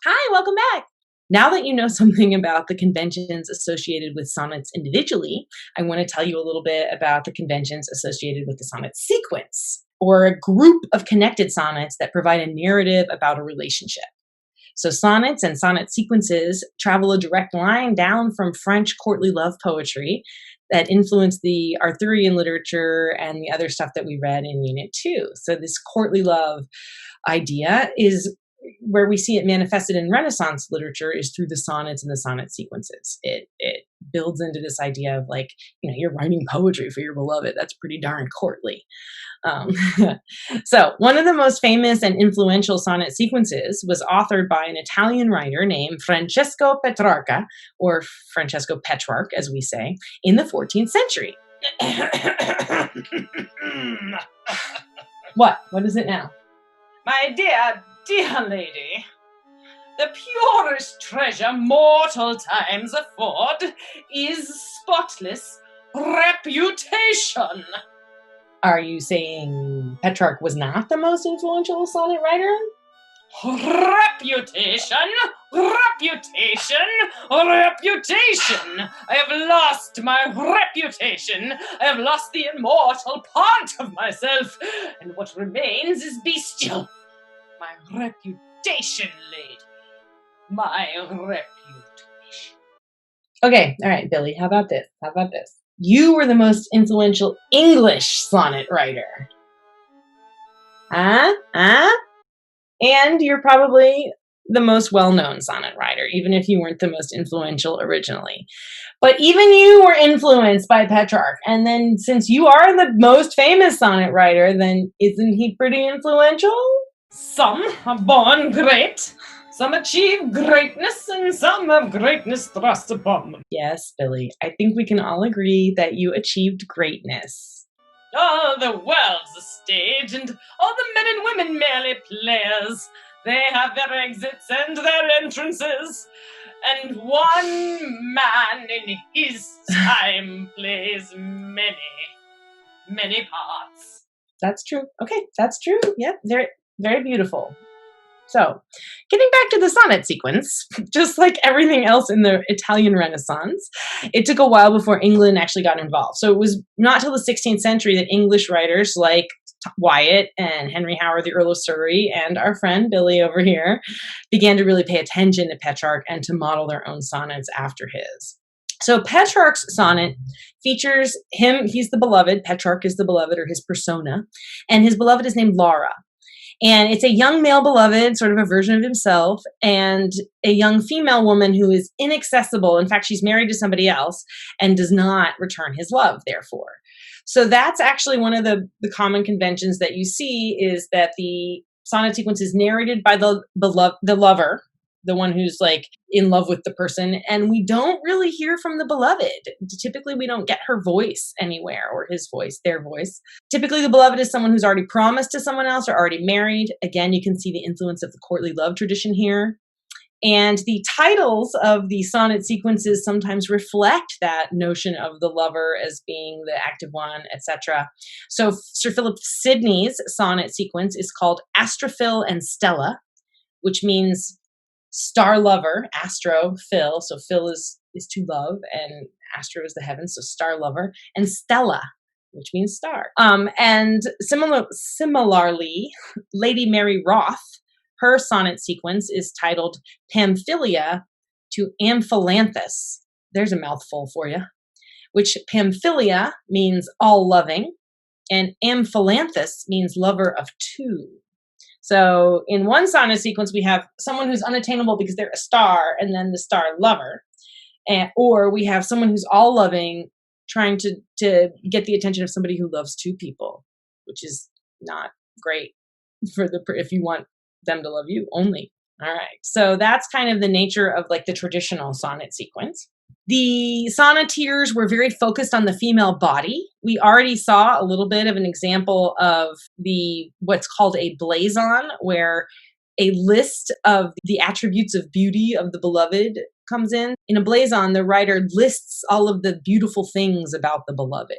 Hi, welcome back. Now that you know something about the conventions associated with sonnets individually, I want to tell you a little bit about the conventions associated with the sonnet sequence, or a group of connected sonnets that provide a narrative about a relationship. So, sonnets and sonnet sequences travel a direct line down from French courtly love poetry that influenced the Arthurian literature and the other stuff that we read in Unit 2. So, this courtly love idea is where we see it manifested in Renaissance literature is through the sonnets and the sonnet sequences. It builds into this idea of like, you're writing poetry for your beloved. That's pretty darn courtly. Um, so one of the most famous and influential sonnet sequences was authored by an Italian writer named Francesco Petrarca, or Francesco Petrarch, as we say, in the 14th century. What? What is it now? My dear lady, the purest treasure mortal times afford is spotless reputation. Are you saying Petrarch was not the most influential sonnet writer? Reputation! I have lost my reputation. I have lost the immortal part of myself, and what remains is bestial. My reputation, lady. My reputation. Okay, all right, Billy, how about this? You were the most influential English sonnet writer. And you're probably the most well-known sonnet writer, even if you weren't the most influential originally. But even you were influenced by Petrarch. And then since you are the most famous sonnet writer, then isn't he pretty influential? Some are born great, some achieve greatness, and some have greatness thrust upon them. Yes, Billy, I think we can all agree that you achieved greatness. Oh, the world's a stage, and all the men and women merely players. They have their exits and their entrances, and one man in his time plays many, many parts. That's true. Okay, that's true. Yep, very, very beautiful. So, getting back to the sonnet sequence, just like everything else in the Italian Renaissance, it took a while before England actually got involved. So it was not till the 16th century that English writers like Wyatt and Henry Howard, the Earl of Surrey, and our friend Billy over here began to really pay attention to Petrarch and to model their own sonnets after his. So Petrarch's sonnet features him, he's the beloved, Petrarch is the beloved, or his persona, and his beloved is named Laura. And it's a young male beloved, sort of a version of himself, and a young female woman who is inaccessible. In fact, she's married to somebody else and does not return his love, therefore. So that's actually one of the common conventions that you see, is that the sonnet sequence is narrated by the lover, the one who's like in love with the person, and we don't really hear from the beloved. Typically, we don't get her voice anywhere, or his voice, their voice. Typically, the beloved is someone who's already promised to someone else or already married. Again, you can see the influence of the courtly love tradition here. And the titles of the sonnet sequences sometimes reflect that notion of the lover as being the active one, etc. So Sir Philip Sidney's sonnet sequence is called Astrophil and Stella, which means star lover, astro, Phil. So Phil is to love, and astro is the heavens, so star lover, and Stella, which means star. And similarly, Lady Mary Roth, her sonnet sequence is titled Pamphylia to Amphilanthus. There's a mouthful for you. Which Pamphylia means all loving, and Amphilanthus means lover of two. So in one sonnet sequence, we have someone who's unattainable because they're a star, and then the star lover. Or we have someone who's all loving, trying to get the attention of somebody who loves two people, which is not great if you want them to love you only. All right. So that's kind of the nature of like the traditional sonnet sequence. The sonneteers were very focused on the female body. We already saw a little bit of an example of what's called a blazon, where a list of the attributes of beauty of the beloved comes in. In a blazon, the writer lists all of the beautiful things about the beloved.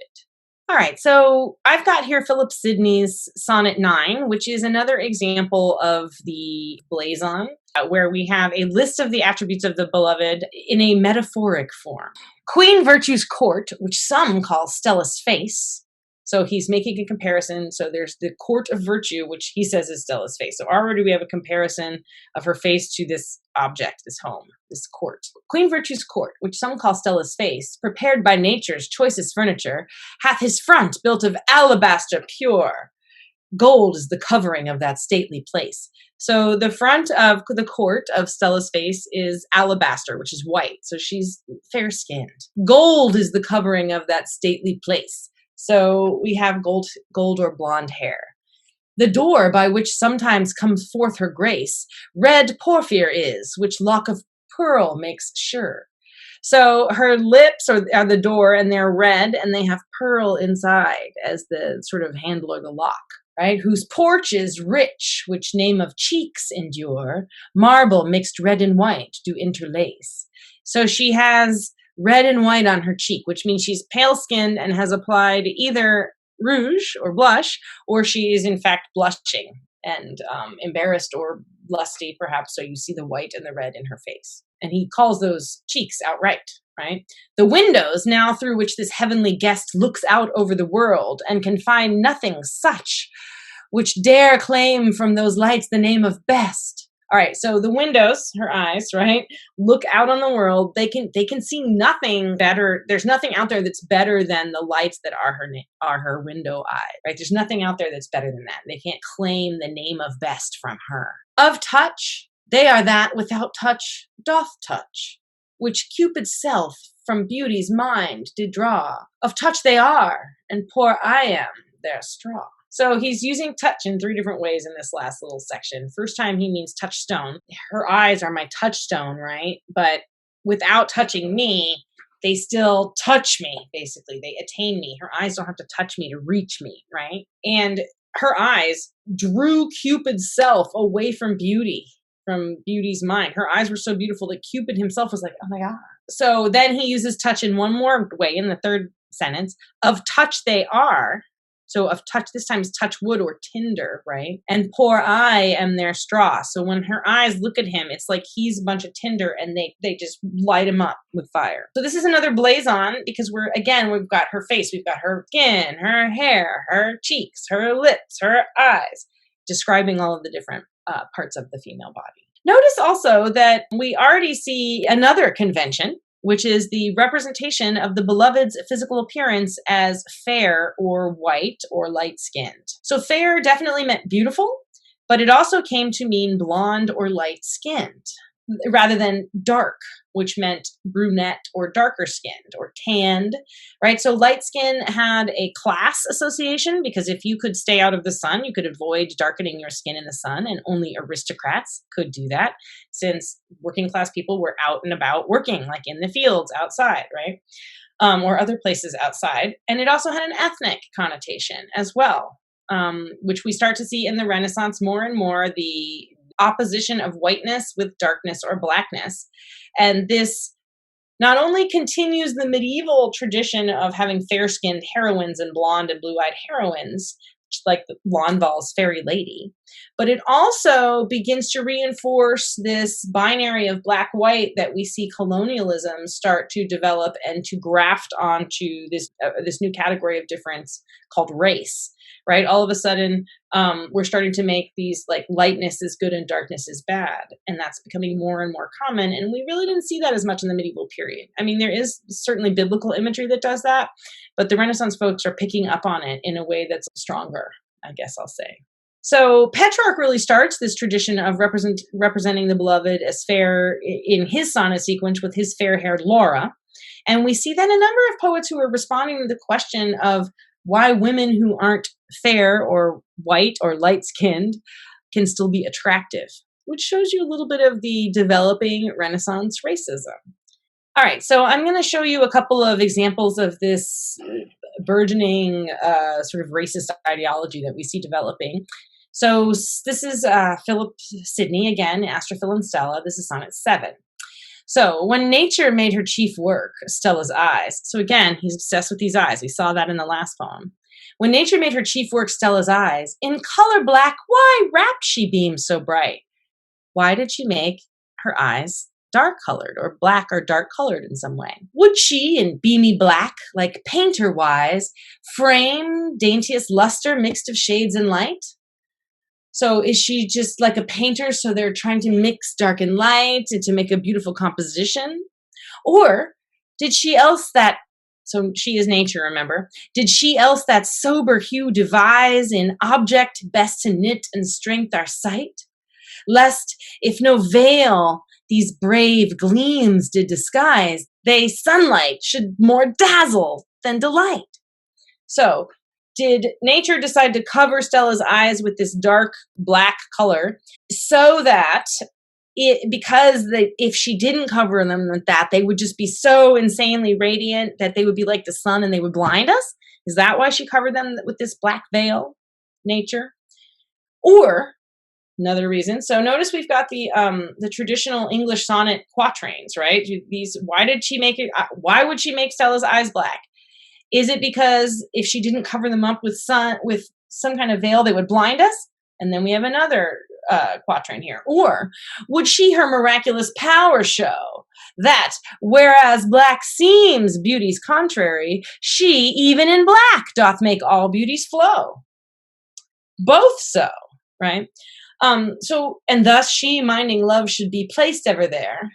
All right, so I've got here Philip Sidney's Sonnet 9, which is another example of the blazon, where we have a list of the attributes of the beloved in a metaphoric form. Queen Virtue's court, which some call Stella's face. So he's making a comparison. So there's the court of virtue, which he says is Stella's face. So already we have a comparison of her face to this object, this home, this court. Queen Virtue's court, which some call Stella's face, prepared by nature's choicest furniture, hath his front built of alabaster pure. Gold is the covering of that stately place. So the front of the court of Stella's face is alabaster, which is white. So she's fair-skinned. Gold is the covering of that stately place. So we have gold or blonde hair. The door by which sometimes comes forth her grace, red porphyr is, which lock of pearl makes sure. So her lips are the door, and they're red, and they have pearl inside as the sort of handle or the lock, right? Whose porch is rich, which name of cheeks endure, marble mixed red and white do interlace. So she has red and white on her cheek, which means she's pale-skinned and has applied either rouge or blush, or she is in fact blushing and embarrassed or lusty, perhaps, so you see the white and the red in her face. And he calls those cheeks outright, right? The windows now through which this heavenly guest looks out over the world and can find nothing such which dare claim from those lights the name of best. All right, so the windows, her eyes, right, look out on the world. They can see nothing better. There's nothing out there that's better than the lights that are her window eye, right? There's nothing out there that's better than that. They can't claim the name of best from her. Of touch, they are that without touch doth touch, which Cupid's self from beauty's mind did draw. Of touch they are, and poor I am their straw. So he's using touch in 3 different ways in this last little section. First time he means touchstone. Her eyes are my touchstone, right? But without touching me, they still touch me, basically. They attain me. Her eyes don't have to touch me to reach me, right? And her eyes drew Cupid's self away from beauty, from beauty's mind. Her eyes were so beautiful that Cupid himself was like, oh my God. So then he uses touch in one more way in the 3rd sentence. Of touch they are. So of touch, this time is touch wood or tinder, right? And poor I am their straw. So when her eyes look at him, it's like he's a bunch of tinder and they just light him up with fire. So this is another blazon because we've got her face, we've got her skin, her hair, her cheeks, her lips, her eyes, describing all of the different parts of the female body. Notice also that we already see another convention, which is the representation of the beloved's physical appearance as fair or white or light-skinned. So fair definitely meant beautiful, but it also came to mean blonde or light-skinned, rather than dark, which meant brunette or darker skinned or tanned, right? So light skin had a class association because if you could stay out of the sun, you could avoid darkening your skin in the sun, and only aristocrats could do that since working class people were out and about working, like in the fields outside, right? Or other places outside. And it also had an ethnic connotation as well, which we start to see in the Renaissance more and more, the opposition of whiteness with darkness or blackness. And this not only continues the medieval tradition of having fair-skinned heroines and blonde and blue-eyed heroines, like Lonval's Fairy Lady, but it also begins to reinforce this binary of black-white that we see colonialism start to develop and to graft onto this new category of difference called race, right? All of a sudden, we're starting to make these like lightness is good and darkness is bad, and that's becoming more and more common, and we really didn't see that as much in the medieval period. I mean, there is certainly biblical imagery that does that, but the Renaissance folks are picking up on it in a way that's stronger, I guess I'll say. So Petrarch really starts this tradition of representing the beloved as fair in his sonnet sequence with his fair-haired Laura. And we see that a number of poets who are responding to the question of why women who aren't fair or white or light-skinned can still be attractive, which shows you a little bit of the developing Renaissance racism. All right, so I'm going to show you a couple of examples of this burgeoning sort of racist ideology that we see developing. So this is Philip Sidney, again, Astrophil and Stella. This is Sonnet 7. So when nature made her chief work, Stella's eyes. So again, he's obsessed with these eyes. We saw that in the last poem. When nature made her chief work, Stella's eyes, in color black, why wrapped she beams so bright? Why did she make her eyes dark colored or black or dark colored in some way? Would she, in beamy black, like painter wise, frame daintiest luster mixed of shades and light? So is she just like a painter, so they're trying to mix dark and light and to make a beautiful composition? Or did she else that, so she is nature, remember, did she else that sober hue devise in object best to knit and strength our sight? Lest, if no veil these brave gleams did disguise, they sunlight should more dazzle than delight. So, did nature decide to cover Stella's eyes with this dark black color so that if she didn't cover them with that, they would just be so insanely radiant that they would be like the sun and they would blind us? Is that why she covered them with this black veil, nature? Or another reason. So notice we've got the traditional English sonnet quatrains, right? Why would she make Stella's eyes black? Is it because if she didn't cover them up with some kind of veil, they would blind us? And then we have another quatrain here. Or would she her miraculous power show that whereas black seems beauty's contrary, she even in black doth make all beauties flow? Both so, right? And thus she, minding love, should be placed ever there.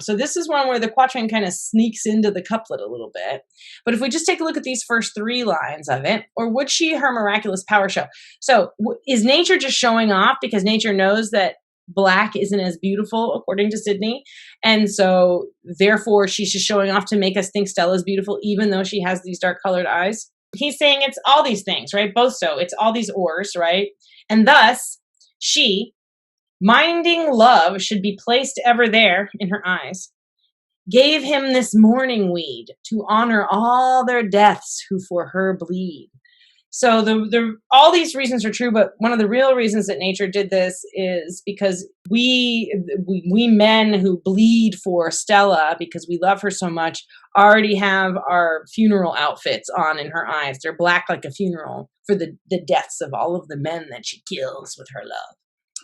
So this is one where the quatrain kind of sneaks into the couplet a little bit. But if we just take a look at these first three lines of it, or would she her miraculous power show? So is nature just showing off because nature knows that black isn't as beautiful, according to Sydney? And so therefore she's just showing off to make us think Stella's beautiful, even though she has these dark colored eyes? He's saying it's all these things, right? Both so. It's all these ors, right? And thus, she, minding love should be placed ever there in her eyes, gave him this mourning weed to honor all their deaths who for her bleed. So all these reasons are true, but one of the real reasons that nature did this is because we men who bleed for Stella because we love her so much already have our funeral outfits on in her eyes. They're black like a funeral for the deaths of all of the men that she kills with her love.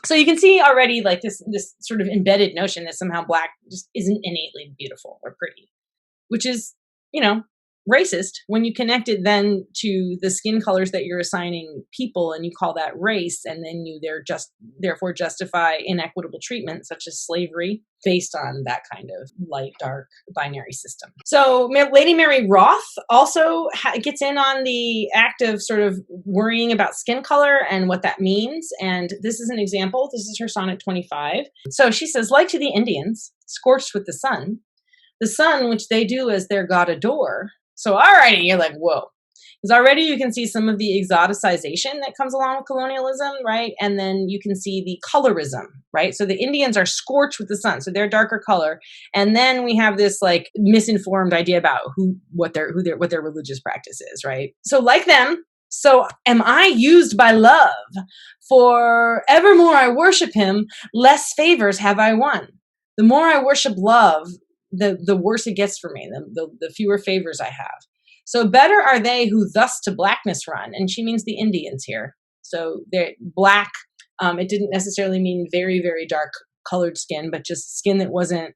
So you can see already like this sort of embedded notion that somehow black just isn't innately beautiful or pretty, which is, racist when you connect it then to the skin colors that you're assigning people and you call that race, and then you therefore justify inequitable treatment such as slavery based on that kind of light dark binary system. So Lady Mary Roth also gets in on the act of sort of worrying about skin color and what that means, and this is an example. This is her sonnet 25. So she says, like to the Indians scorched with the sun which they do as their god adore. So already you're like, whoa. Because already you can see some of the exoticization that comes along with colonialism, right? And then you can see the colorism, right? So the Indians are scorched with the sun, so they're darker color. And then we have this like misinformed idea about what their religious practice is, right? So like them, so am I used by love, for evermore I worship him, less favors have I won. The more I worship love, the worse it gets for me, the fewer favors I have. So better are they who thus to blackness run. And she means the Indians here. So they're black. It didn't necessarily mean very, very dark colored skin, but just skin that wasn't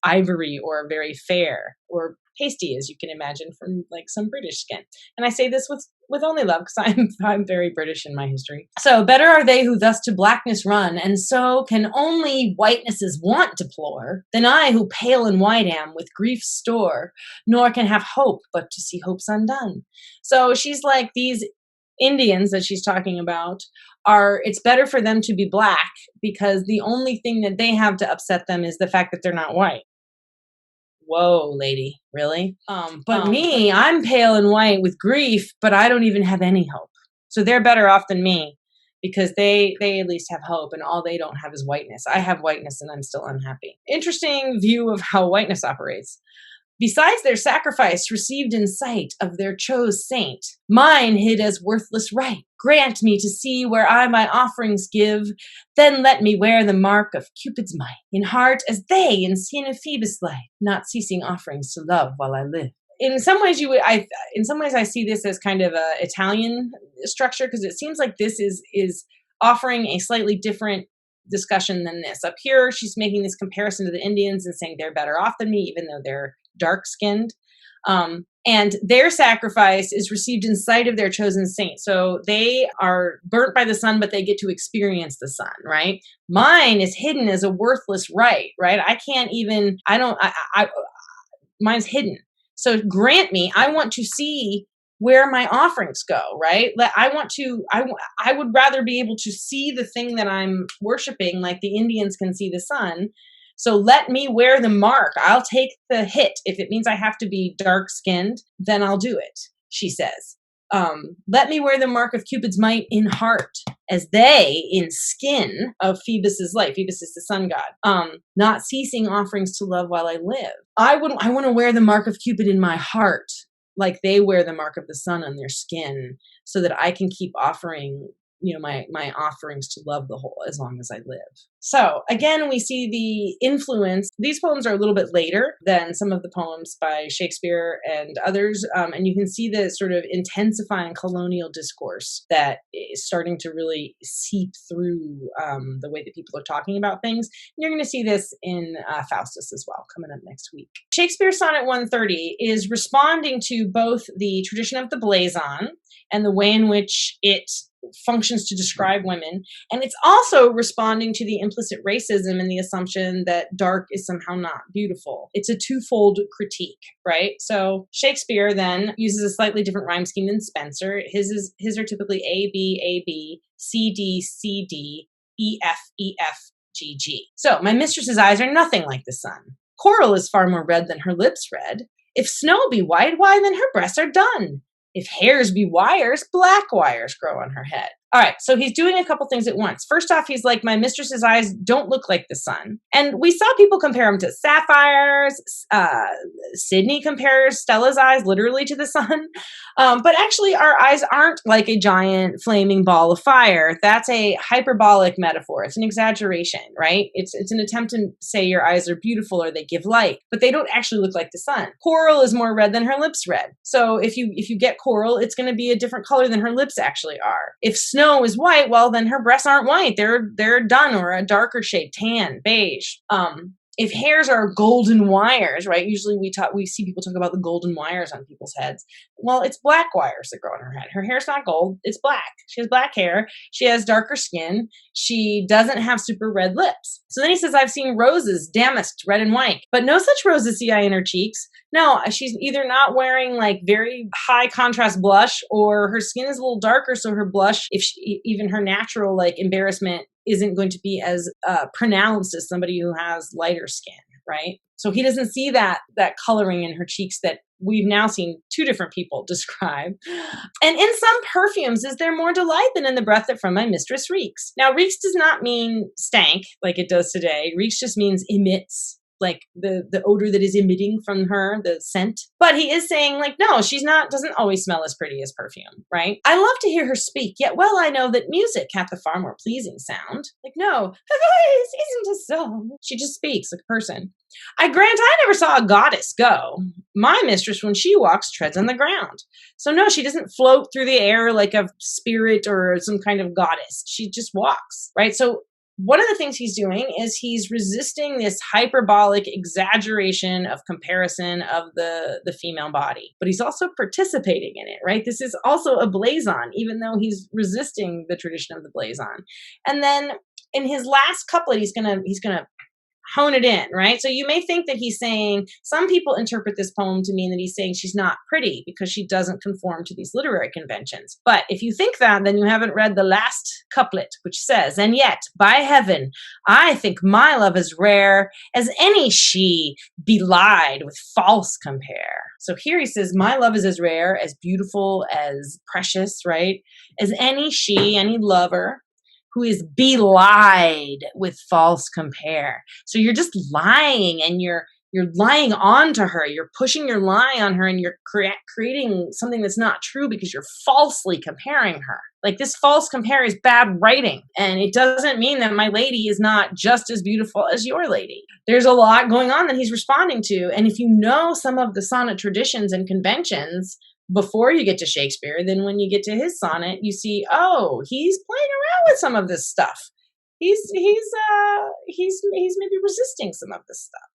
ivory or very fair or pasty, as you can imagine from like some British skin. And I say this with only love because I'm very British in my history. So better are they who thus to blackness run, and so can only whitenesses want deplore, than I who pale and white am with grief's store, nor can have hope but to see hopes undone. So she's like, these Indians that she's talking about it's better for them to be black because the only thing that they have to upset them is the fact that they're not white. Whoa, lady, really? But me, I'm pale and white with grief, but I don't even have any hope. So they're better off than me because they at least have hope, and all they don't have is whiteness. I have whiteness and I'm still unhappy. Interesting view of how whiteness operates. Besides their sacrifice received in sight of their chose saint, mine hid as worthless right. Grant me to see where I my offerings give, then let me wear the mark of Cupid's might, in heart as they in skin of Phoebus light, not ceasing offerings to love while I live. In some ways, I see this as kind of a Italian structure, because it seems like this is offering a slightly different discussion than this. Up here, she's making this comparison to the Indians and saying they're better off than me, even though they're dark-skinned. And their sacrifice is received in sight of their chosen saint. So they are burnt by the sun, but they get to experience the sun, right? Mine is hidden as a worthless right? Mine's hidden. So grant me, I want to see where my offerings go, right? I would rather be able to see the thing that I'm worshiping, like the Indians can see the sun. So let me wear the mark. I'll take the hit. If it means I have to be dark skinned, then I'll do it, she says. Let me wear the mark of Cupid's might in heart, as they in skin of Phoebus's light. Phoebus is the sun god. Not ceasing offerings to love while I live. I want to wear the mark of Cupid in my heart, like they wear the mark of the sun on their skin, so that I can keep offering, my offerings to love the whole as long as I live. So again, we see the influence. These poems are a little bit later than some of the poems by Shakespeare and others. And you can see the sort of intensifying colonial discourse that is starting to really seep through the way that people are talking about things. And you're going to see this in Faustus as well, coming up next week. Shakespeare's Sonnet 130 is responding to both the tradition of the blazon and the way in which it functions to describe women. And it's also responding to the implicit racism and the assumption that dark is somehow not beautiful. It's a twofold critique, right? So Shakespeare then uses a slightly different rhyme scheme than Spenser. His are typically A, B, A, B, C, D, C, D, E, F, E, F, G, G. So my mistress's eyes are nothing like the sun. Coral is far more red than her lips red. If snow be white, why then her breasts are dun. If hairs be wires, black wires grow on her head. All right, so he's doing a couple things at once. First off, he's like, my mistress's eyes don't look like the sun. And we saw people compare him to sapphires. Sydney compares Stella's eyes literally to the sun. But actually, our eyes aren't like a giant flaming ball of fire. That's a hyperbolic metaphor. It's an exaggeration, right? It's an attempt to say your eyes are beautiful or they give light, but they don't actually look like the sun. Coral is more red than her lips red. So if you get coral, it's going to be a different color than her lips actually are. If snow is white, well, then her breasts aren't white. They're dun or a darker shade, tan, beige. If hairs are golden wires, right? Usually we see people talk about the golden wires on people's heads. Well, it's black wires that grow on her head. Her hair's not gold, it's black. She has black hair. She has darker skin. She doesn't have super red lips. So then he says, I've seen roses damasked red and white, but no such roses see I in her cheeks. No, she's either not wearing like very high contrast blush, or her skin is a little darker, so her blush, even her natural like embarrassment, isn't going to be as pronounced as somebody who has lighter skin, right? So he doesn't see that coloring in her cheeks that we've now seen two different people describe. And in some perfumes is there more delight than in the breath that from my mistress reeks. Now, reeks does not mean stank like it does today. Reeks just means emits, like the odor that is emitting from her, the scent. But he is saying like, no, doesn't always smell as pretty as perfume, right? I love to hear her speak, yet well I know that music hath a far more pleasing sound. Like, no, her voice isn't a song. She just speaks like a person. I grant I never saw a goddess go. My mistress, when she walks, treads on the ground. So no, she doesn't float through the air like a spirit or some kind of goddess. She just walks, right? So one of the things he's doing is he's resisting this hyperbolic exaggeration of comparison of the female body, but he's also participating in it, right? This is also a blazon, even though he's resisting the tradition of the blazon. And then in his last couplet, he's gonna hone it in, right? So you may think that he's saying, some people interpret this poem to mean that he's saying she's not pretty because she doesn't conform to these literary conventions. But if you think that, then you haven't read the last couplet, which says, and yet, by heaven, I think my love as rare as any she belied with false compare. So here he says, my love is as rare, as beautiful, as precious, right? As any she, any lover, who is belied with false compare. So you're just lying and you're you're lying on to her. You're pushing your lie on her, and you're creating something that's not true because you're falsely comparing her. Like, this false compare is bad writing, and it doesn't mean that my lady is not just as beautiful as your lady. There's a lot going on that he's responding to, and if you know some of the sonnet traditions and conventions before you get to Shakespeare, then when you get to his sonnet, you see, oh, he's playing around with some of this stuff. He's maybe resisting some of this stuff.